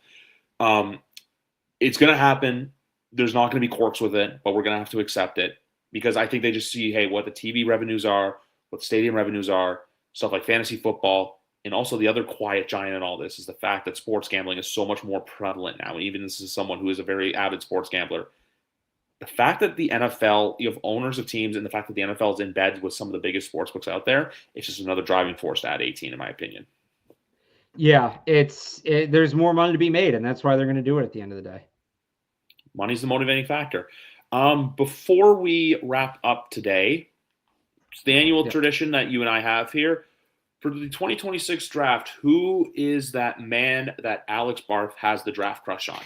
It's going to happen. There's not going to be quirks with it, but we're going to have to accept it. Because I think they just see, hey, what the TV revenues are, what the stadium revenues are, stuff like fantasy football, and also the other quiet giant in all this is the fact that sports gambling is so much more prevalent now. And even this is someone who is a very avid sports gambler. The fact that the NFL, you have owners of teams, and the fact that the NFL is in bed with some of the biggest sports books out there, it's just another driving force to add 18, in my opinion. Yeah, there's more money to be made, and that's why they're going to do it at the end of the day. Money's the motivating factor. Before we wrap up today, it's the annual tradition that you and I have here. For the 2026 draft, who is that man that Alex Barth has the draft crush on?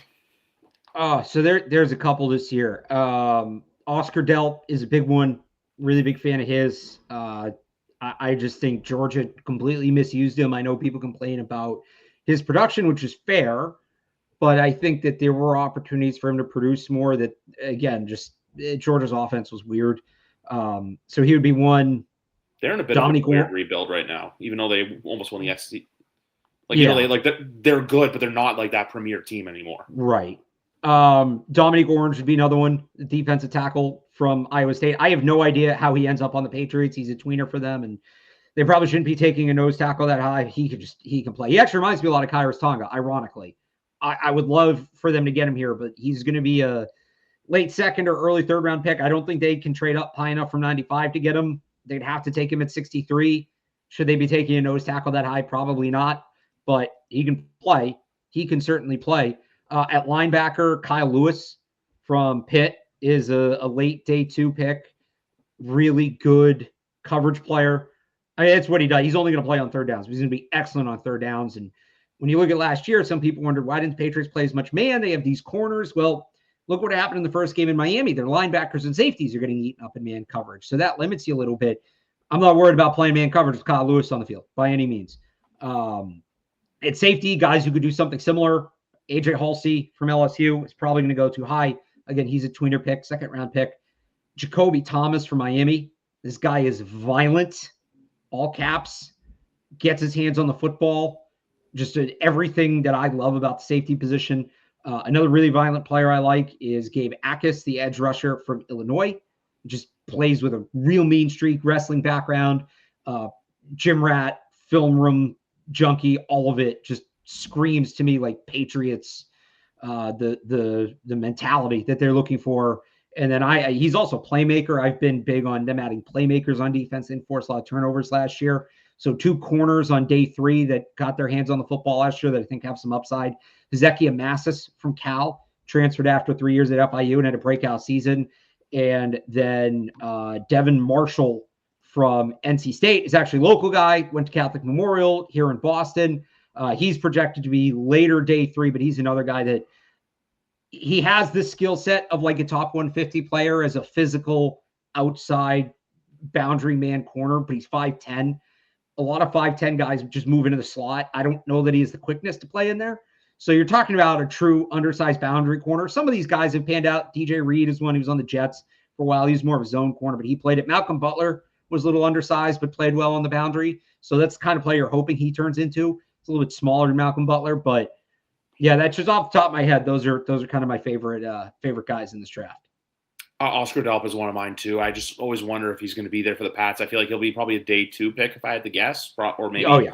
Oh, so there's a couple this year. Oscar Delp is a big one. Really big fan of his. I just think Georgia completely misused him. I know people complain about his production, which is fair. But I think that there were opportunities for him to produce more that, again, just Georgia's offense was weird. So he would be one. They're in a bit of a weird rebuild right now, even though they almost won the SEC. They're good, but they're not like that premier team anymore. Right. Dominic Orange would be another one, the defensive tackle from Iowa State. I have no idea how he ends up on the Patriots. He's a tweener for them, and they probably shouldn't be taking a nose tackle that high. He can play. He actually reminds me a lot of Kairos Tonga, ironically. I would love for them to get him here, but he's going to be a late second or early third round pick. I don't think they can trade up high enough from 95 to get him. They'd have to take him at 63. Should they be taking a nose tackle that high? Probably not, but he can play. He can certainly play. At linebacker, Kyle Lewis from Pitt is a late day 2 pick. Really good coverage player. I mean, that's what he does. He's only going to play on third downs. He's going to be excellent on third downs. And when you look at last year, some people wondered, why didn't the Patriots play as much man? They have these corners. Well, look what happened in the first game in Miami. Their linebackers and safeties are getting eaten up in man coverage. So that limits you a little bit. I'm not worried about playing man coverage with Kyle Lewis on the field by any means. At safety, guys who could do something similar. AJ Halsey from LSU is probably going to go too high. Again, he's a tweener pick, second round pick. Jacoby Thomas from Miami. This guy is violent, all caps, gets his hands on the football. Just everything that I love about the safety position. Another really violent player I like is Gabe Akis, the edge rusher from Illinois. Just plays with a real mean streak, wrestling background, gym rat, film room junkie, all of it just screams to me like Patriots, the mentality that they're looking for. And then he's also a playmaker. I've been big on them adding playmakers on defense and forced a lot of turnovers last year. So 2 corners on day 3 that got their hands on the football last year that I think have some upside. Hezekiah Massis from Cal transferred after 3 years at FIU and had a breakout season. And then Devin Marshall from NC State is actually a local guy, went to Catholic Memorial here in Boston. He's projected to be later day 3, but he's another guy that he has this skill set of like a top 150 player as a physical outside boundary man corner, but he's 5'10". A lot of 5'10" guys just move into the slot. I don't know that he has the quickness to play in there. So you're talking about a true undersized boundary corner. Some of these guys have panned out. DJ Reed is one who was on the Jets for a while. He's more of a zone corner, but he played it. Malcolm Butler was a little undersized, but played well on the boundary. So that's the kind of player you're hoping he turns into. It's a little bit smaller than Malcolm Butler, but yeah, that's just off the top of my head. Those are kind of my favorite guys in this draft. Oscar Delp is one of mine too. I just always wonder if he's going to be there for the Pats. I feel like he'll be probably a day 2 pick if I had to guess, or maybe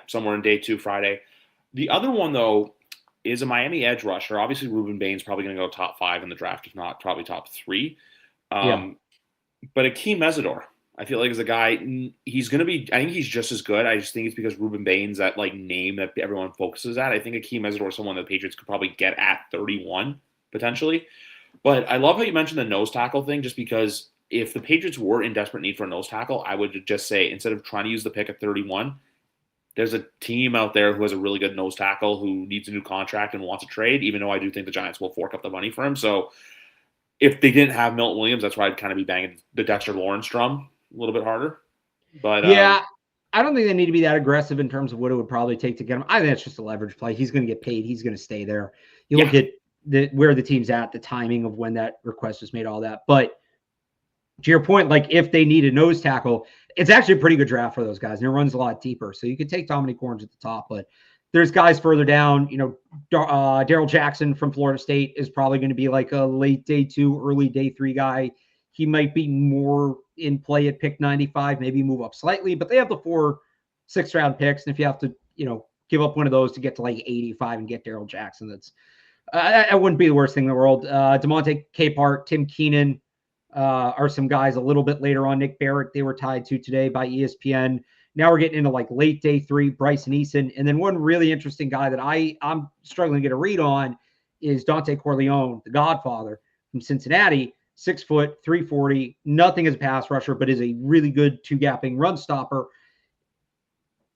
somewhere in day 2 Friday. The other one though is a Miami edge rusher. Obviously, Ruben Bain's probably going to go top 5 in the draft, if not probably top 3. But Akeem Mesidor, I feel like as a guy, he's going to be. I think he's just as good. I just think it's because Ruben Bain's that like name that everyone focuses at. I think Akeem Mesidor is someone that the Patriots could probably get at 31 potentially. But I love how you mentioned the nose tackle thing, just because if the Patriots were in desperate need for a nose tackle, I would just say instead of trying to use the pick at 31, there's a team out there who has a really good nose tackle who needs a new contract and wants a trade. Even though I do think the Giants will fork up the money for him, so if they didn't have Milton Williams, that's why I'd kind of be banging the Dexter Lawrence drum a little bit harder. But yeah, I don't think they need to be that aggressive in terms of what it would probably take to get him. I think that's just a leverage play. He's going to get paid. He's going to stay there. You look at where the team's at, the timing of when that request was made, all that. But to your point, like if they need a nose tackle, it's actually a pretty good draft for those guys, and it runs a lot deeper. So you could take Dominique Orange at the top, but there's guys further down. Darrell Jackson from Florida State is probably going to be like a late day 2, early day 3 guy. He might be more in play at pick 95, maybe move up slightly, but they have the 4 6th-round picks. And if you have to, give up one of those to get to like 85 and get Darrell Jackson, that's that wouldn't be the worst thing in the world. DeMonte Capehart, Tim Keenan are some guys a little bit later on. Nick Barrett, they were tied to today by ESPN. Now we're getting into like late day 3, Bryson Eason. And then one really interesting guy that I'm struggling to get a read on is Dante Corleone, the Godfather from Cincinnati. 6 foot, 340, nothing as a pass rusher, but is a really good 2-gapping run stopper.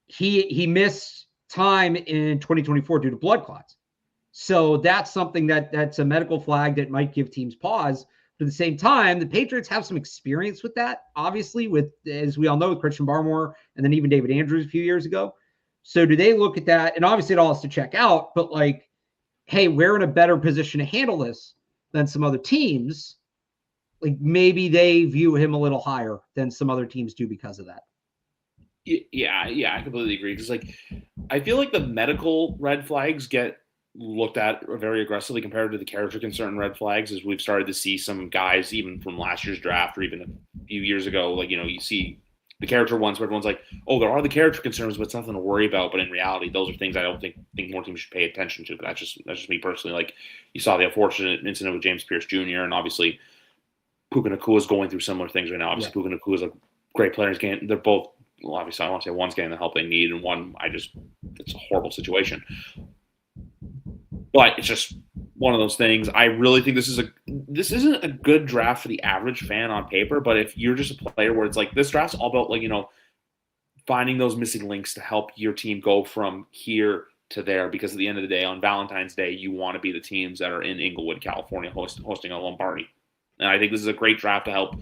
He missed time in 2024 due to blood clots. So that's something that's a medical flag that might give teams pause. But at the same time, the Patriots have some experience with that, obviously, with, as we all know, Christian Barmore and then even David Andrews a few years ago. So do they look at that? And obviously it all has to check out, but like, hey, we're in a better position to handle this than some other teams. Like maybe they view him a little higher than some other teams do because of that. Yeah, I completely agree. Because like, I feel like the medical red flags get looked at very aggressively compared to the character concern red flags, as we've started to see some guys even from last year's draft or even a few years ago. Like, you see the character ones where everyone's like, oh, there are the character concerns, but it's nothing to worry about. But in reality, those are things I don't think more teams should pay attention to. But that's just me personally. Like, you saw the unfortunate incident with James Pierce Jr. and obviously Puka Nacua is going through similar things right now. Obviously, Puka Nacua is a great player. They're both, well, obviously, I want to say one's getting the help they need, and one, it's a horrible situation. But it's just one of those things. I really think this isn't a good draft for the average fan on paper. But if you're just a player where it's like this draft's all about like finding those missing links to help your team go from here to there, because at the end of the day, on Valentine's Day, you want to be the teams that are in Inglewood, California, hosting a Lombardi. And I think this is a great draft to help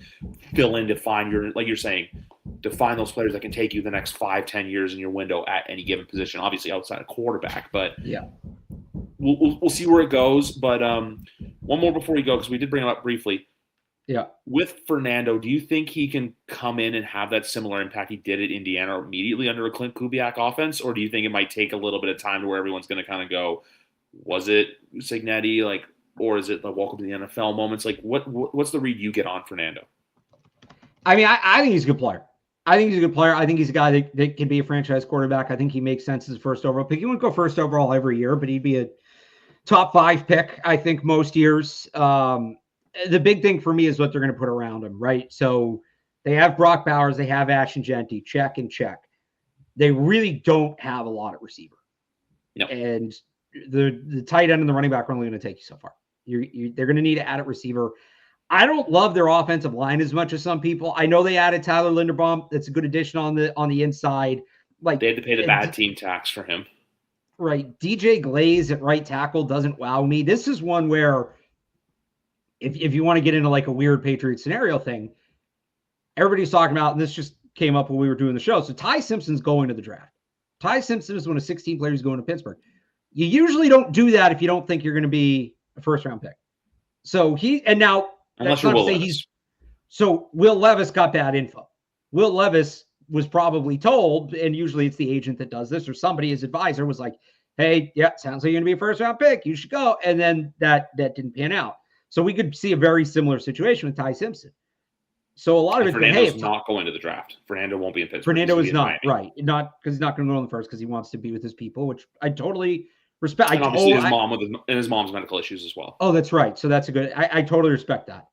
fill in, to find your, like you're saying, to find those players that can take you the next 5-10 years in your window at any given position, obviously outside of quarterback. But yeah, we'll see where it goes. But one more before we go, because we did bring it up briefly. Yeah. With Fernando, do you think he can come in and have that similar impact he did at Indiana immediately under a Clint Kubiak offense? Or do you think it might take a little bit of time to where everyone's going to kind of go, was it Cignetti? Like, or is it the welcome to the NFL moments? Like, what's the read you get on Fernando? I mean, I think he's a good player. I think he's a good player. I think he's a guy that can be a franchise quarterback. I think he makes sense as a first overall pick. He wouldn't go first overall every year, but he'd be a top 5 pick, I think, most years. The big thing for me is what they're going to put around him, right? So they have Brock Bowers, they have Ashton Genty, check and check. They really don't have a lot at receiver. No. And the tight end and the running back are only going to take you so far. They're going to need to add at receiver. I don't love their offensive line as much as some people. I know they added Tyler Linderbaum. That's a good addition on the inside. Like, they had to pay the bad team tax for him. Right. DJ Glaze at right tackle doesn't wow me. This is one where if you want to get into like a weird Patriot scenario thing, everybody's talking about, and this just came up when we were doing the show. So Ty Simpson's going to the draft. Ty Simpson is one of 16 players going to Pittsburgh. You usually don't do that if you don't think you're going to be a first-round pick. So unless you're Will Levis. So Will Levis got bad info. Will Levis was probably told, and usually it's the agent that does this, or somebody, his advisor was like, hey, yeah, sounds like you're going to be a first-round pick. You should go. And then that didn't pan out. So we could see a very similar situation with Ty Simpson. So a lot of it. Fernando's not going to the draft. Fernando won't be in Pittsburgh. Fernando is not, right. Not because he's not going to go in the first, because he wants to be with his people, which I totally respect. And obviously his mom's medical issues as well. Oh, that's right. So that's a good. I totally respect that.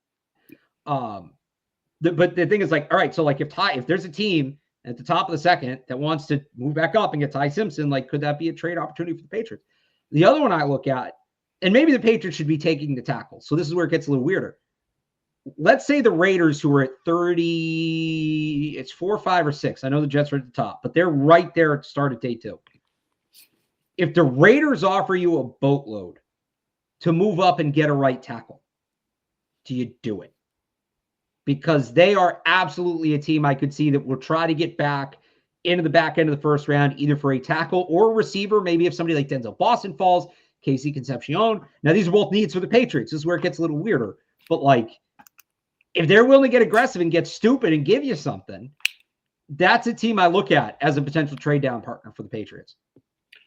But the thing is, like, all right, so like if there's a team at the top of the second that wants to move back up and get Ty Simpson, like, could that be a trade opportunity for the Patriots? The other one I look at, and maybe the Patriots should be taking the tackle. So this is where it gets a little weirder. Let's say the Raiders, who are at 30, it's 4, 5, or 6. I know the Jets are at the top, but they're right there at the start of day 2. If the Raiders offer you a boatload to move up and get a right tackle, do you do it? Because they are absolutely a team I could see that will try to get back into the back end of the first round, either for a tackle or a receiver. Maybe if somebody like Denzel Boston falls, Casey Concepcion. Now, these are both needs for the Patriots. This is where it gets a little weirder. But, like, if they're willing to get aggressive and get stupid and give you something, that's a team I look at as a potential trade down partner for the Patriots.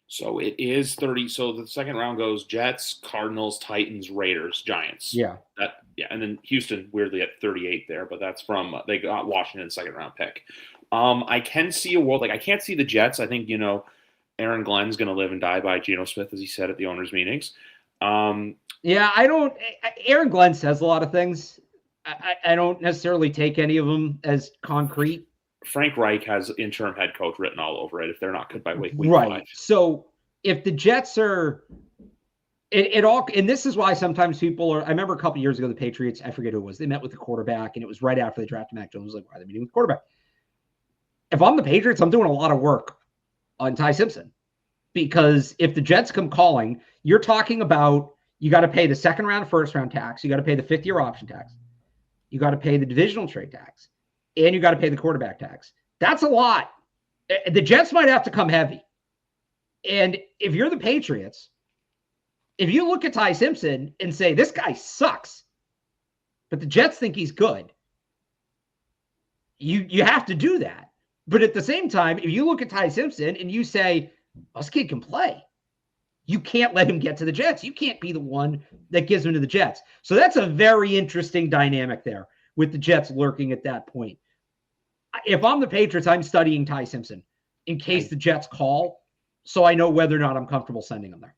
So it is 30. So the second round goes Jets, Cardinals, Titans, Raiders, Giants. Yeah. And then Houston weirdly at 38 there, but that's from they got Washington's second round pick. I can see a world, like, I can't see the Jets. I think, Aaron Glenn's going to live and die by Geno Smith, as he said at the owners' meetings. Yeah, Aaron Glenn says a lot of things. I don't necessarily take any of them as concrete. Frank Reich has interim head coach written all over it if they're not good by week right. 5. So if the Jets are it all, and this is why sometimes people are, I remember a couple years ago, the Patriots, I forget who it was, they met with the quarterback, and it was right after they drafted Mac Jones. Like, why are they meeting with the quarterback? If I'm the Patriots, I'm doing a lot of work on Ty Simpson, because if the Jets come calling, you're talking about, you got to pay the second round, first round tax. You got to pay the 5th-year option tax. You got to pay the divisional trade tax, and you got to pay the quarterback tax. That's a lot. The Jets might have to come heavy. And if you're the Patriots, if you look at Ty Simpson and say, this guy sucks, but the Jets think he's good, you have to do that. But at the same time, if you look at Ty Simpson and you say, this kid can play, you can't let him get to the Jets. You can't be the one that gives him to the Jets. So that's a very interesting dynamic there with the Jets lurking at that point. If I'm the Patriots, I'm studying Ty Simpson in case the Jets call, so I know whether or not I'm comfortable sending him there.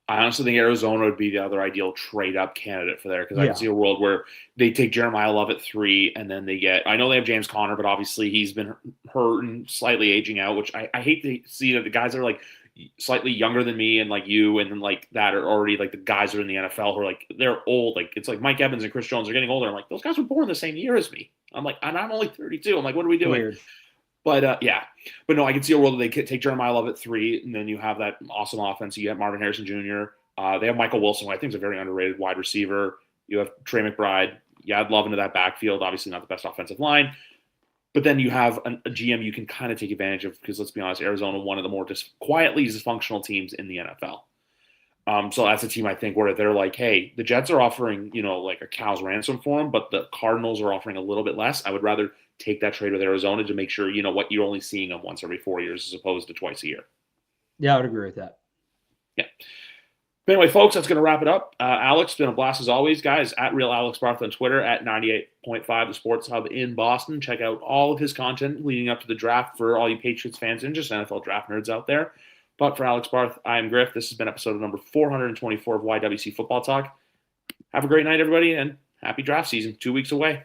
I honestly think Arizona would be the other ideal trade-up candidate for there, because I can see a world where they take Jeremiah Love at 3, and then they get – I know they have James Conner, but obviously he's been hurt and slightly aging out, which I hate to see that the guys that are, like, slightly younger than me and, like, you and then, like, that are already, like, the guys that are in the NFL who are, like, they're old. Like, it's like Mike Evans and Chris Jones are getting older. I'm like, those guys were born the same year as me. I'm like, and I'm only 32. I'm like, what are we doing? Weird. But, yeah. But, no, I can see a world where they take Jeremiah Love at 3, and then you have that awesome offense. You get Marvin Harrison Jr., they have Michael Wilson, who I think is a very underrated wide receiver. You have Trey McBride. You add Love into that backfield. Obviously not the best offensive line. But then you have a GM you can kind of take advantage of, because let's be honest, Arizona, one of the more quietly dysfunctional teams in the NFL. So that's a team I think where they're like, hey, the Jets are offering, like a cow's ransom for them, but the Cardinals are offering a little bit less. I would rather take that trade with Arizona to make sure, what, you're only seeing them once every 4 years as opposed to twice a year. Yeah, I would agree with that. Yeah. But anyway, folks, that's going to wrap it up. Alex, it's been a blast as always. Guys, at Real Alex Barth on Twitter, at 98.5 The Sports Hub in Boston. Check out all of his content leading up to the draft for all you Patriots fans and just NFL draft nerds out there. But for Alex Barth, I am Griff. This has been episode number 424 of YWC Football Talk. Have a great night, everybody, and happy draft season. 2 weeks away.